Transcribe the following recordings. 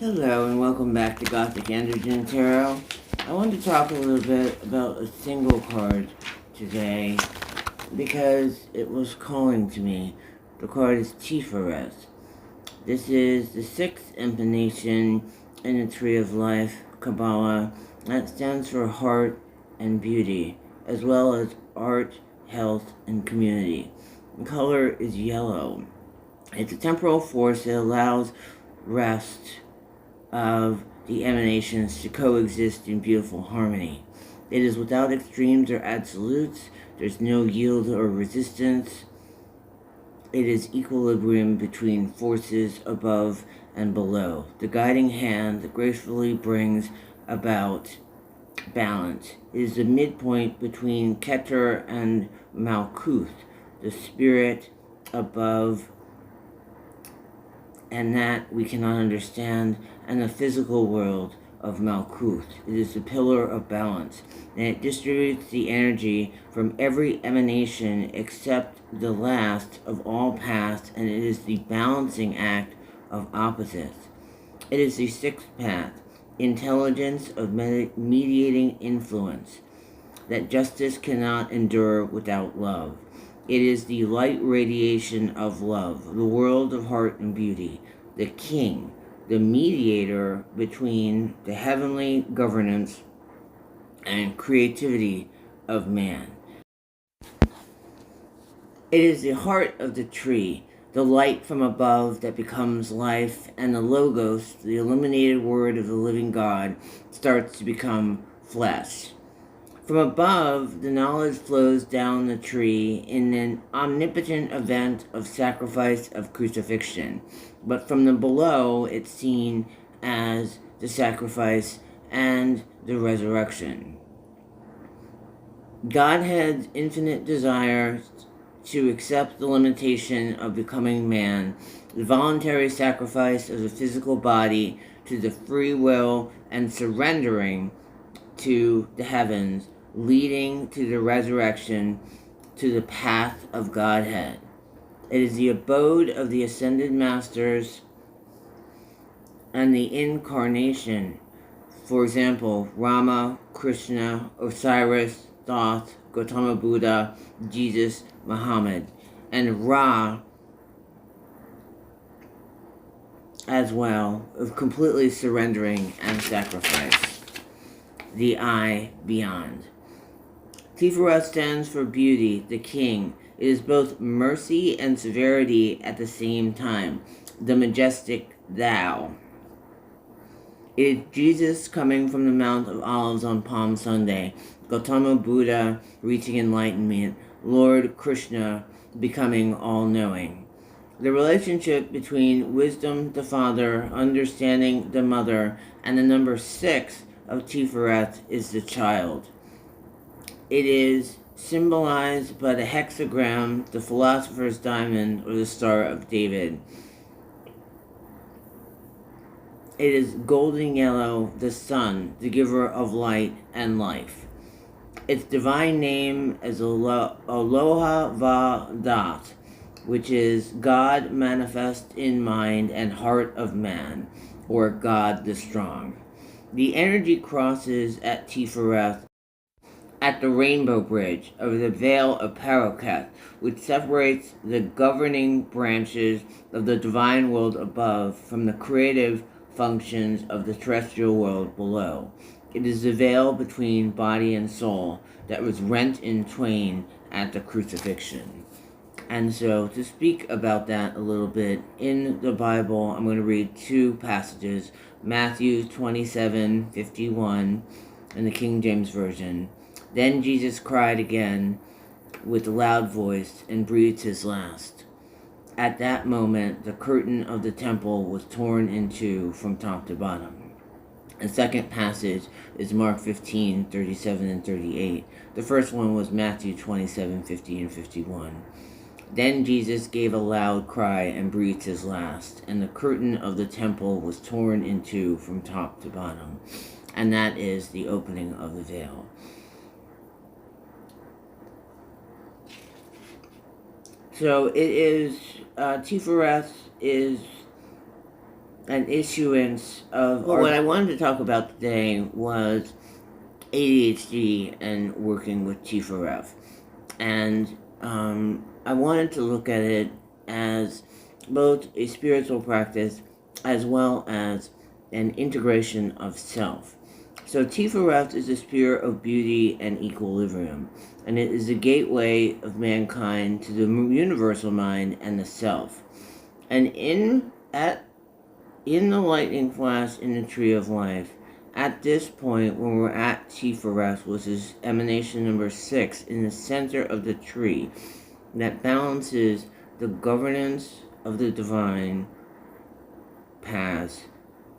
Hello and welcome back to Gothic Androgyn Tarot. I wanted to talk a little bit about a single card today because it was calling to me. The card is Tiphareth. This is the sixth emanation in the Tree of Life, Kabbalah, that stands for heart and beauty, as well as art, health, and community. The color is yellow. It's a temporal force that allows rest of the emanations to coexist in beautiful harmony. It is without extremes or absolutes. There's no yield or resistance. It is equilibrium between forces above and below. The guiding hand that gracefully brings about balance. It is the midpoint between Keter and Malkuth, the spirit above and that we cannot understand, and the physical world of Malkuth. It is the pillar of balance, and it distributes the energy from every emanation except the last of all past, and it is the balancing act of opposites. It is the sixth path, intelligence of mediating influence, that justice cannot endure without love. It is the light radiation of love, the world of heart and beauty, the king, the mediator between the heavenly governance and creativity of man. It is the heart of the tree, the light from above that becomes life, and the Logos, the illuminated word of the living God, starts to become flesh. From above, the knowledge flows down the tree in an omnipotent event of sacrifice of crucifixion. But from the below, it's seen as the sacrifice and the resurrection. Godhead's infinite desire to accept the limitation of becoming man, the voluntary sacrifice of the physical body to the free will and surrendering to the heavens, leading to the resurrection, to the path of Godhead. It is the abode of the ascended masters and the incarnation. For example, Rama, Krishna, Osiris, Thoth, Gautama Buddha, Jesus, Muhammad, and Ra as well, of completely surrendering and sacrifice. The I beyond. Tiphareth stands for beauty, the king. It is both mercy and severity at the same time, the majestic thou. It is Jesus coming from the Mount of Olives on Palm Sunday, Gautama Buddha reaching enlightenment, Lord Krishna becoming all-knowing. The relationship between wisdom, the father, understanding, the mother, and the number 6 of Tiphareth is the child. It is symbolized by the hexagram, the philosopher's diamond, or the Star of David. It is golden yellow, the sun, the giver of light and life. Its divine name is Aloha Vadat, which is God manifest in mind and heart of man, or God the strong. The energy crosses at Tiphareth at the rainbow bridge of the veil of Parokat, which separates the governing branches of the divine world above from the creative functions of the terrestrial world below. It is the veil between body and soul that was rent in twain at the crucifixion. And so, to speak about that a little bit, in the Bible, I'm going to read two passages, Matthew 27:51 in the King James Version. Then Jesus cried again with a loud voice and breathed his last. At that moment, the curtain of the temple was torn in two from top to bottom. The second passage is Mark 15:37 and 38. The first one was Matthew 27:50 and 51. Then Jesus gave a loud cry and breathed his last, and the curtain of the temple was torn in two from top to bottom. And that is the opening of the veil. So it is, Tiphareth is an issuance of... Well, what I wanted to talk about today was ADHD and working with Tiphareth. And I wanted to look at it as both a spiritual practice as well as an integration of self. So Tiphareth is a spirit of beauty and equilibrium, and it is a gateway of mankind to the universal mind and the self. And in the lightning flash in the tree of life, at this point, when we're at Tiphareth, which is emanation number 6, in the center of the tree, that balances the governance of the divine path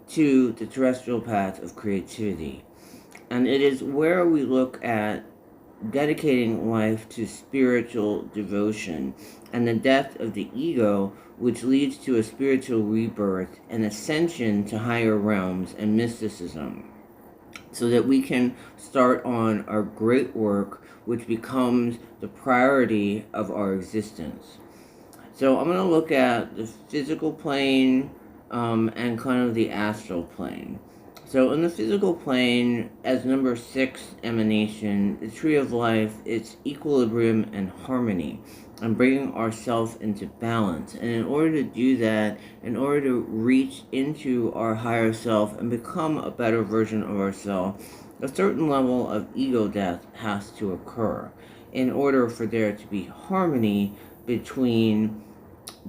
to the terrestrial path of creativity. And it is where we look at dedicating life to spiritual devotion and the death of the ego, which leads to a spiritual rebirth and ascension to higher realms and mysticism, so that we can start on our great work, which becomes the priority of our existence. So I'm going to look at the physical plane and kind of the astral plane. So in the physical plane, as number 6 emanation, the tree of life, it's equilibrium and harmony, and bringing ourselves into balance. And in order to do that, in order to reach into our higher self and become a better version of ourselves, a certain level of ego death has to occur in order for there to be harmony between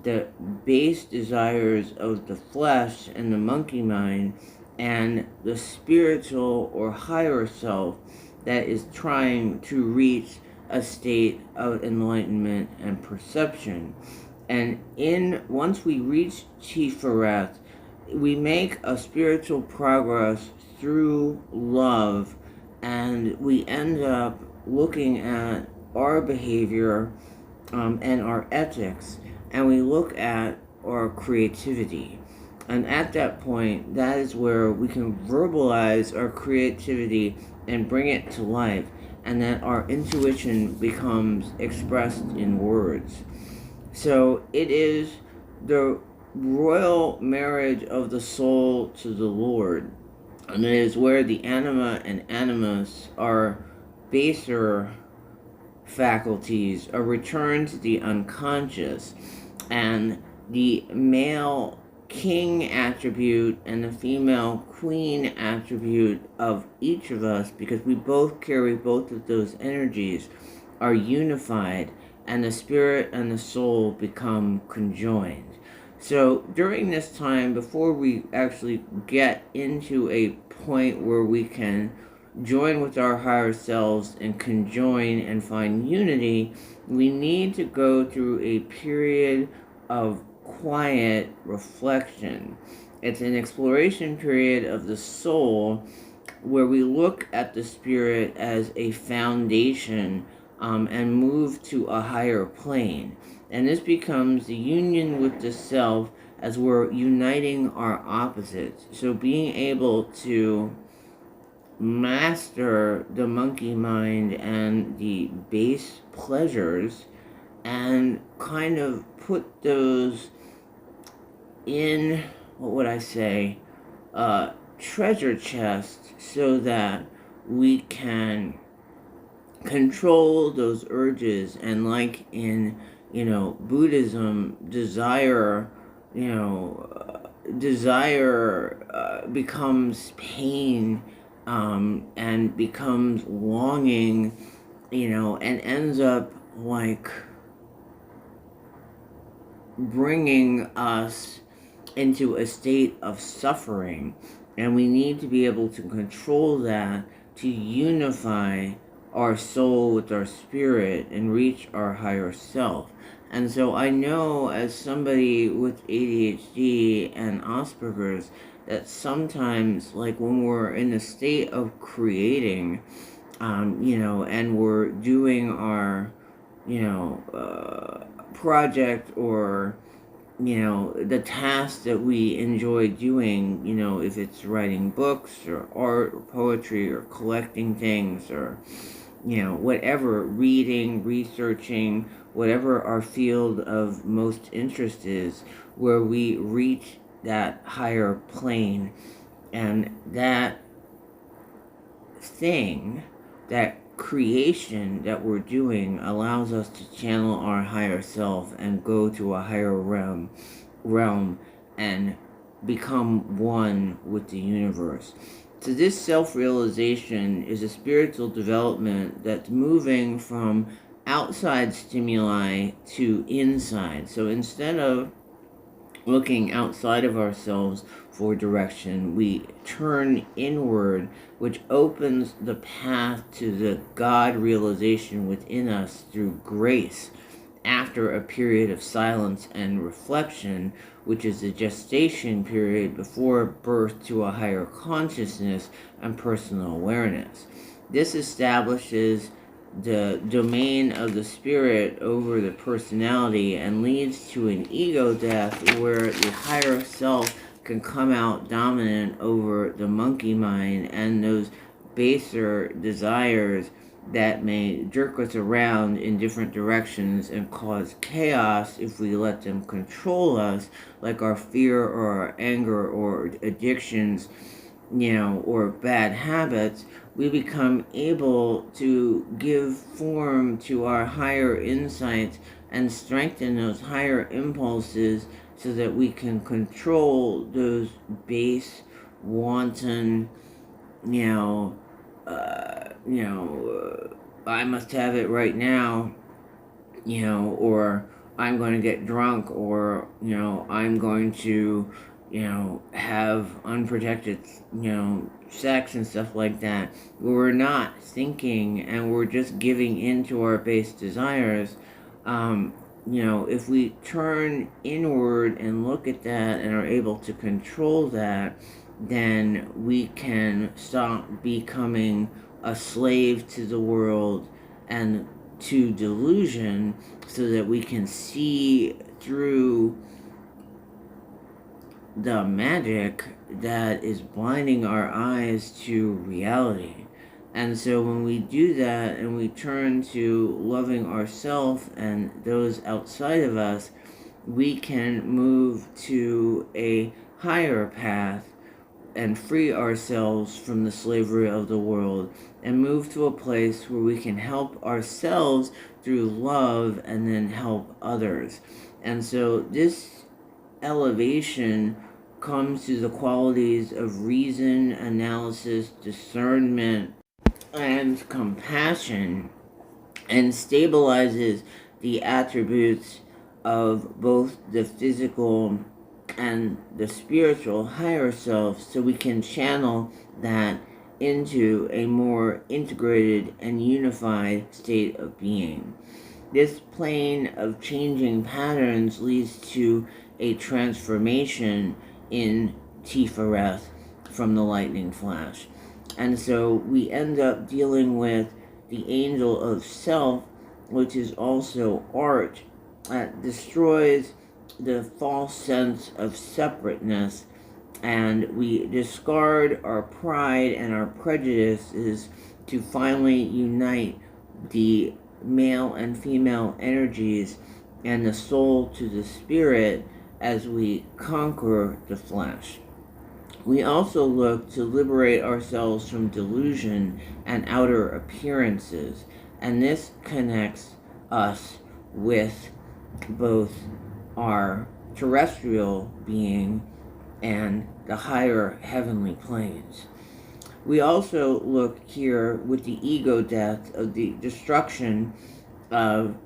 the base desires of the flesh and the monkey mind and the spiritual or higher self that is trying to reach a state of enlightenment and perception. And once we reach Tiphareth, we make a spiritual progress through love, and we end up looking at our behavior and our ethics, and we look at our creativity. And at that point, that is where we can verbalize our creativity and bring it to life, and that our intuition becomes expressed in words. So it is the royal marriage of the soul to the Lord, and it is where the anima and animus are baser faculties are returned to the unconscious, and the male king attribute and the female queen attribute of each of us, because we both carry both of those energies, are unified, and the spirit and the soul become conjoined. So during this time, before we actually get into a point where we can join with our higher selves and conjoin and find unity, we need to go through a period of quiet reflection. It's an exploration period of the soul where we look at the spirit as a foundation and move to a higher plane. And this becomes the union with the self as we're uniting our opposites. So being able to master the monkey mind and the base pleasures and kind of put those in, what would I say, treasure chest, so that we can control those urges. And like in, Buddhism, desire becomes pain, and becomes longing, and ends up like bringing us into a state of suffering. And we need to be able to control that, to unify our soul with our spirit and reach our higher self. And so I know, as somebody with ADHD and Asperger's, that sometimes, like when we're in a state of creating, and we're doing our, project, or, the task that we enjoy doing, if it's writing books or art or poetry or collecting things, or, whatever, reading, researching, whatever our field of most interest is, where we reach that higher plane, and that thing, that creation that we're doing allows us to channel our higher self and go to a higher realm and become one with the universe. So this self-realization is a spiritual development that's moving from outside stimuli to inside. So instead of looking outside of ourselves for direction, we turn inward, which opens the path to the God realization within us through grace after a period of silence and reflection, which is the gestation period before birth to a higher consciousness and personal awareness. This establishes the domain of the spirit over the personality and leads to an ego death where the higher self can come out dominant over the monkey mind and those baser desires that may jerk us around in different directions and cause chaos if we let them control us, like our fear or our anger or addictions, or bad habits. We become able to give form to our higher insights and strengthen those higher impulses so that we can control those base, wanton, I must have it right now, or I'm going to get drunk, or, I'm going to, have unprotected, sex and stuff like that. We're not thinking and we're just giving into our base desires. If we turn inward and look at that and are able to control that, then we can stop becoming a slave to the world and to delusion, so that we can see through the magic that is blinding our eyes to reality. And so when we do that and we turn to loving ourselves and those outside of us, we can move to a higher path and free ourselves from the slavery of the world and move to a place where we can help ourselves through love and then help others. And so this elevation comes to the qualities of reason, analysis, discernment, and compassion, and stabilizes the attributes of both the physical and the spiritual higher self, so we can channel that into a more integrated and unified state of being. This plane of changing patterns leads to a transformation in Tiphareth from the lightning flash. And so we end up dealing with the angel of self, which is also art, that destroys the false sense of separateness, and we discard our pride and our prejudices to finally unite the male and female energies and the soul to the spirit as we conquer the flesh. We also look to liberate ourselves from delusion and outer appearances, and this connects us with both our terrestrial being and the higher heavenly planes. We also look here with the ego death of the destruction of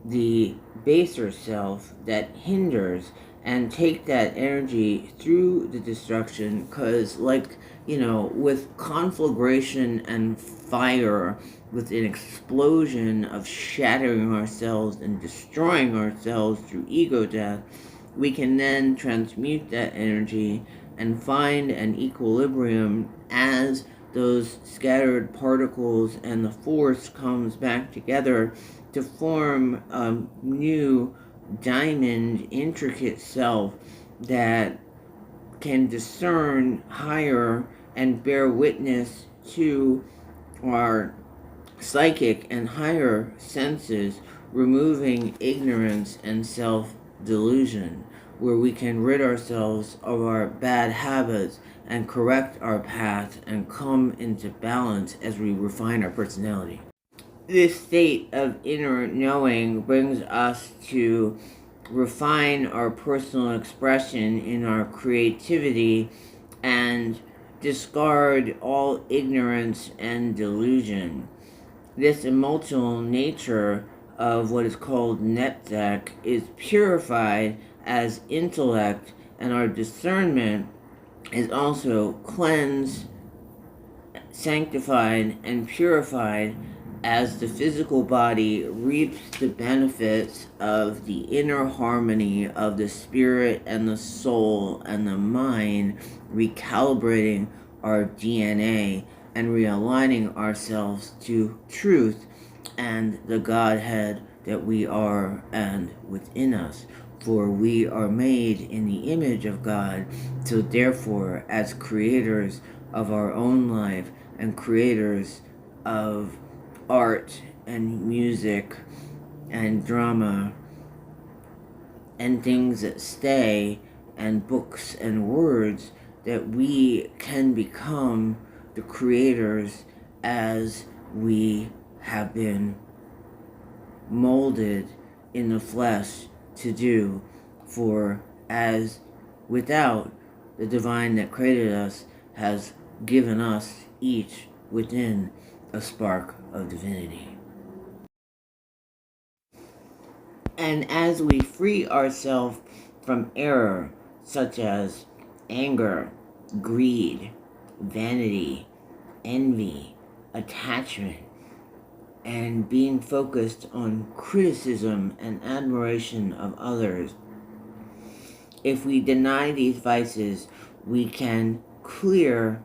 the baser self that hinders, and take that energy through the destruction, because with conflagration and fire, with an explosion of shattering ourselves and destroying ourselves through ego death, we can then transmute that energy and find an equilibrium as those scattered particles and the force comes back together to form a new diamond, intricate self that can discern higher and bear witness to our psychic and higher senses, removing ignorance and self-delusion. where we can rid ourselves of our bad habits and correct our path and come into balance as we refine our personality. This state of inner knowing brings us to refine our personal expression in our creativity and discard all ignorance and delusion. This emotional nature of what is called netzach is purified as intellect, and our discernment is also cleansed, sanctified, and purified as the physical body reaps the benefits of the inner harmony of the spirit and the soul and the mind, recalibrating our DNA and realigning ourselves to truth and the Godhead that we are and within us. For we are made in the image of God, so therefore, as creators of our own life and creators of art and music and drama and things that stay and books and words, that we can become the creators as we have been molded in the flesh to do. For as without, the divine that created us has given us each within a spark of divinity. And as we free ourselves from error, such as anger, greed, vanity, envy, attachment, and being focused on criticism and admiration of others, if we deny these vices, we can clear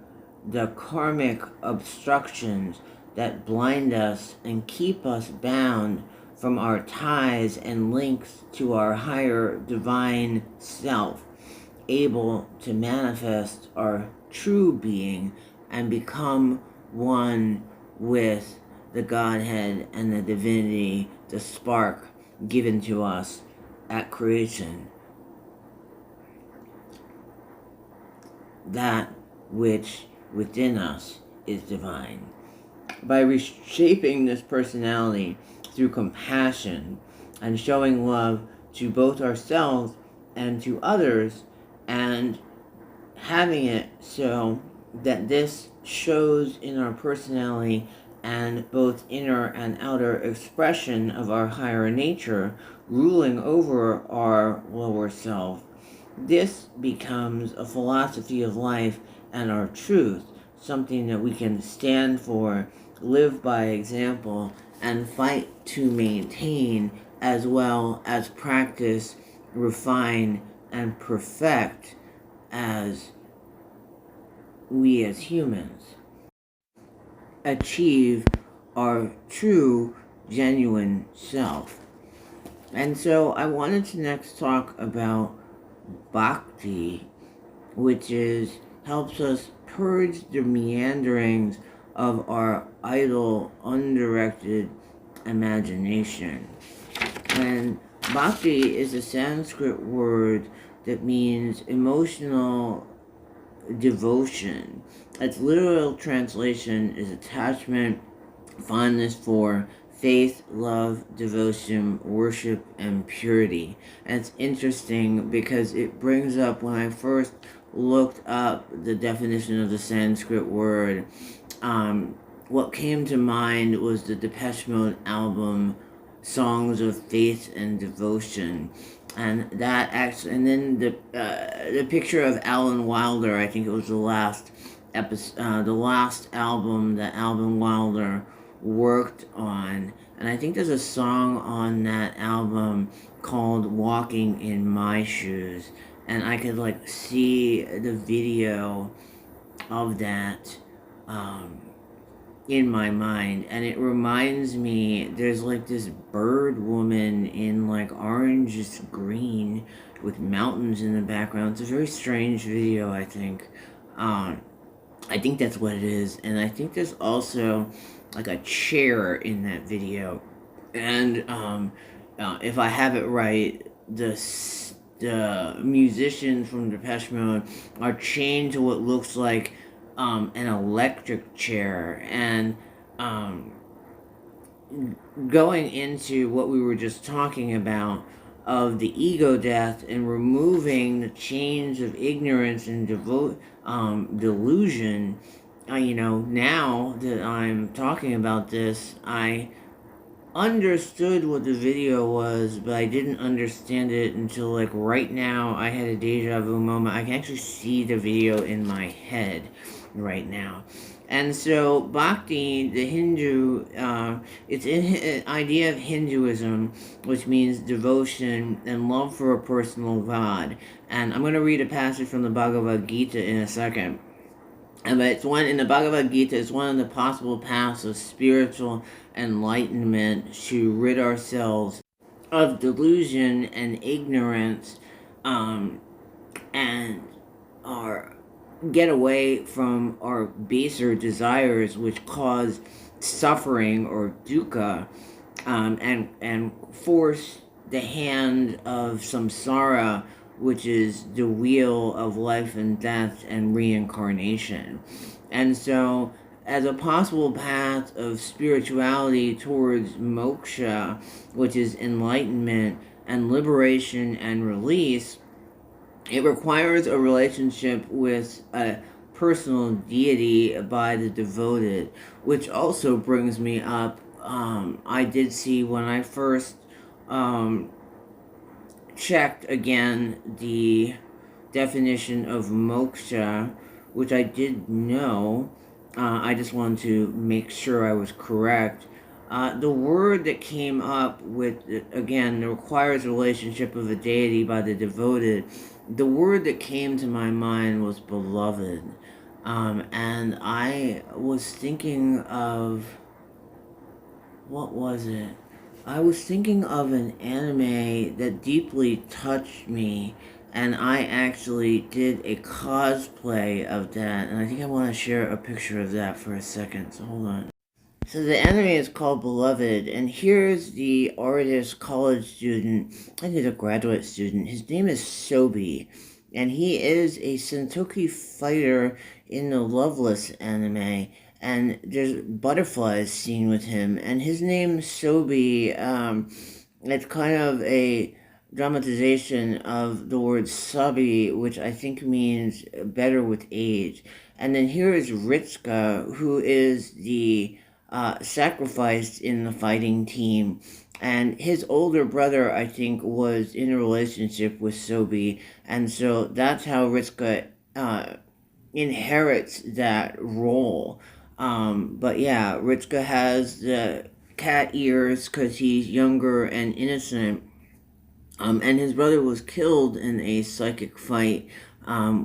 the karmic obstructions that blind us and keep us bound from our ties and links to our higher divine self, able to manifest our true being and become one with the Godhead and the divinity, the spark given to us at creation. That which within us is divine. By reshaping this personality through compassion and showing love to both ourselves and to others, and having it so that this shows in our personality and both inner and outer expression of our higher nature, ruling over our lower self, this becomes a philosophy of life and our truth, something that we can stand for, live by example, and fight to maintain, as well as practice, refine, and perfect as we as humans achieve our true, genuine self. And so I wanted to next talk about bhakti, which helps us purge the meanderings of our idle, undirected imagination. And bhakti is a Sanskrit word that means emotional devotion. Its literal translation is attachment, fondness for, faith, love, devotion, worship, and purity. And it's interesting because it brings up, when I first looked up the definition of the Sanskrit word, what came to mind was the Depeche Mode album Songs of Faith and Devotion. And that actually, and then the picture of Alan Wilder. I think it was the last album that Alan Wilder worked on, and I think there's a song on that album called "Walking in My Shoes," and I could see the video of that in my mind, and it reminds me, there's this bird woman in orange green with mountains in the background. It's a very strange video, I think. I think that's what it is, and I think there's also a chair in that video, and if I have it right, the the musicians from Depeche Mode are chained to what looks like an electric chair. And going into what we were just talking about of the ego death and removing the chains of ignorance and delusion, now that I'm talking about this, I understood what the video was, but I didn't understand it until like right now. I had a deja vu moment. I can actually see the video in my head right now. And so Bhakti, the Hindu, it's an idea of Hinduism, which means devotion and love for a personal God. And I'm going to read a passage from the Bhagavad Gita in a second. But it's one in the Bhagavad Gita. It's one of the possible paths of spiritual enlightenment to rid ourselves of delusion and ignorance, and our get away from our baser desires, which cause suffering or dukkha, and force the hand of samsara, which is the wheel of life and death and reincarnation. And so, as a possible path of spirituality towards moksha, which is enlightenment and liberation and release, it requires a relationship with a personal deity by the devoted, which also brings me up. I did see when I first checked again the definition of moksha, which I did know. I just wanted to make sure I was correct. The word that came up with, again, requires a relationship of a deity by the devoted. The word that came to my mind was beloved. And I was thinking of, what was it? I was thinking of an anime that deeply touched me, and I actually did a cosplay of that, and I think I want to share a picture of that for a second, so hold on. So the anime is called Beloved, and here's the artist, college student, I think a graduate student. His name is Sobi, and he is a Sentoki fighter in the Loveless anime, and there's butterflies seen with him, and his name Sobi, it's kind of a dramatization of the word sabi, which I think means better with age. And then here is Ritsuka, who is the sacrificed in the fighting team. And his older brother, I think, was in a relationship with Sobi. And so that's how Ritsuka inherits that role. But yeah, Ritsuka has the cat ears because he's younger and innocent. And his brother was killed in a psychic fight,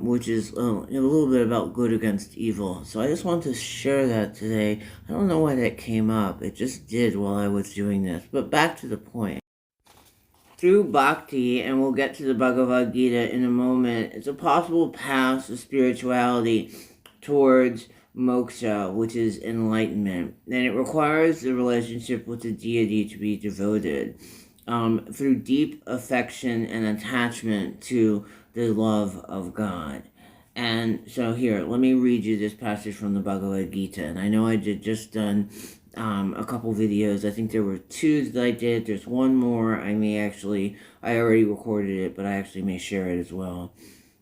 which is a little bit about good against evil. So I just wanted to share that today. I don't know why that came up. It just did while I was doing this. But back to the point. Through bhakti, and we'll get to the Bhagavad Gita in a moment, it's a possible path of spirituality towards moksha, which is enlightenment. And it requires the relationship with the deity to be devoted. Through deep affection and attachment to the love of God. And so here, let me read you this passage from the Bhagavad Gita. And I know I just done a couple videos. I think there were two that I did. There's one more. I already recorded it, but I actually may share it as well.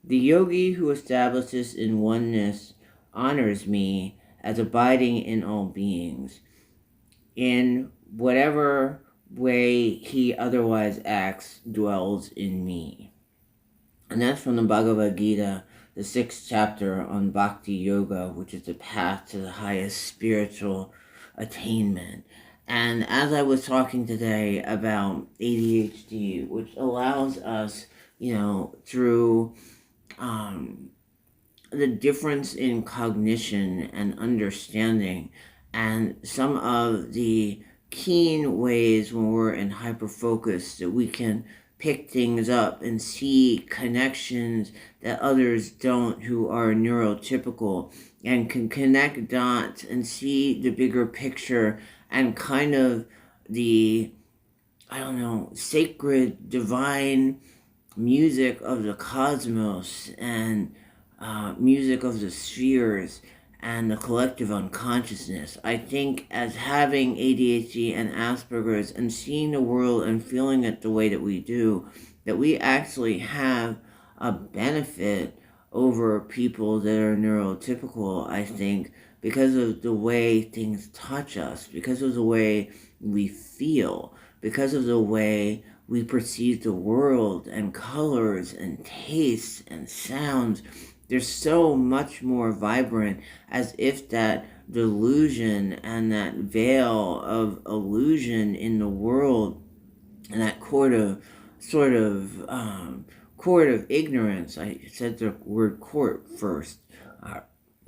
The yogi who establishes in oneness honors me as abiding in all beings. In whatever way he otherwise acts, dwells in me. And that's from the Bhagavad Gita, the 6th chapter on Bhakti Yoga, which is the path to the highest spiritual attainment. And as I was talking today about ADHD, which allows us, through the difference in cognition and understanding, and some of the keen ways when we're in hyperfocus that we can pick things up and see connections that others don't who are neurotypical, and can connect dots and see the bigger picture and kind of the, sacred, divine music of the cosmos and music of the spheres and the collective unconsciousness. I think as having ADHD and Asperger's and seeing the world and feeling it the way that we do, that we actually have a benefit over people that are neurotypical, I think, because of the way things touch us, because of the way we feel, because of the way we perceive the world and colors and tastes and sounds. They're so much more vibrant, as if that delusion and that veil of illusion in the world and that court of ignorance. I said the word court first.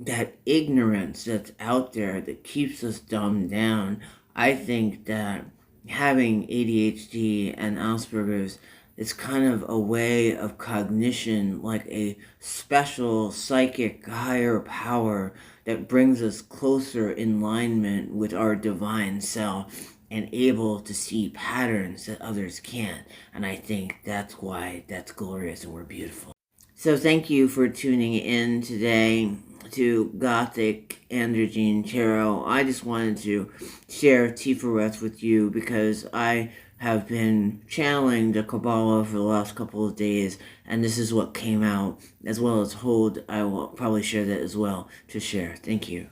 That ignorance that's out there that keeps us dumbed down. I think that having ADHD and Asperger's is kind of a way of cognition, like a special psychic higher power that brings us closer in alignment with our divine self and able to see patterns that others can't. And I think that's why that's glorious and we're beautiful. So thank you for tuning in today to Gothic Androgyn Tarot. I just wanted to share Tiphareth with you because I have been channeling the Kabbalah for the last couple of days, and this is what came out, as well as Hold. I will probably share that as well to share. Thank you.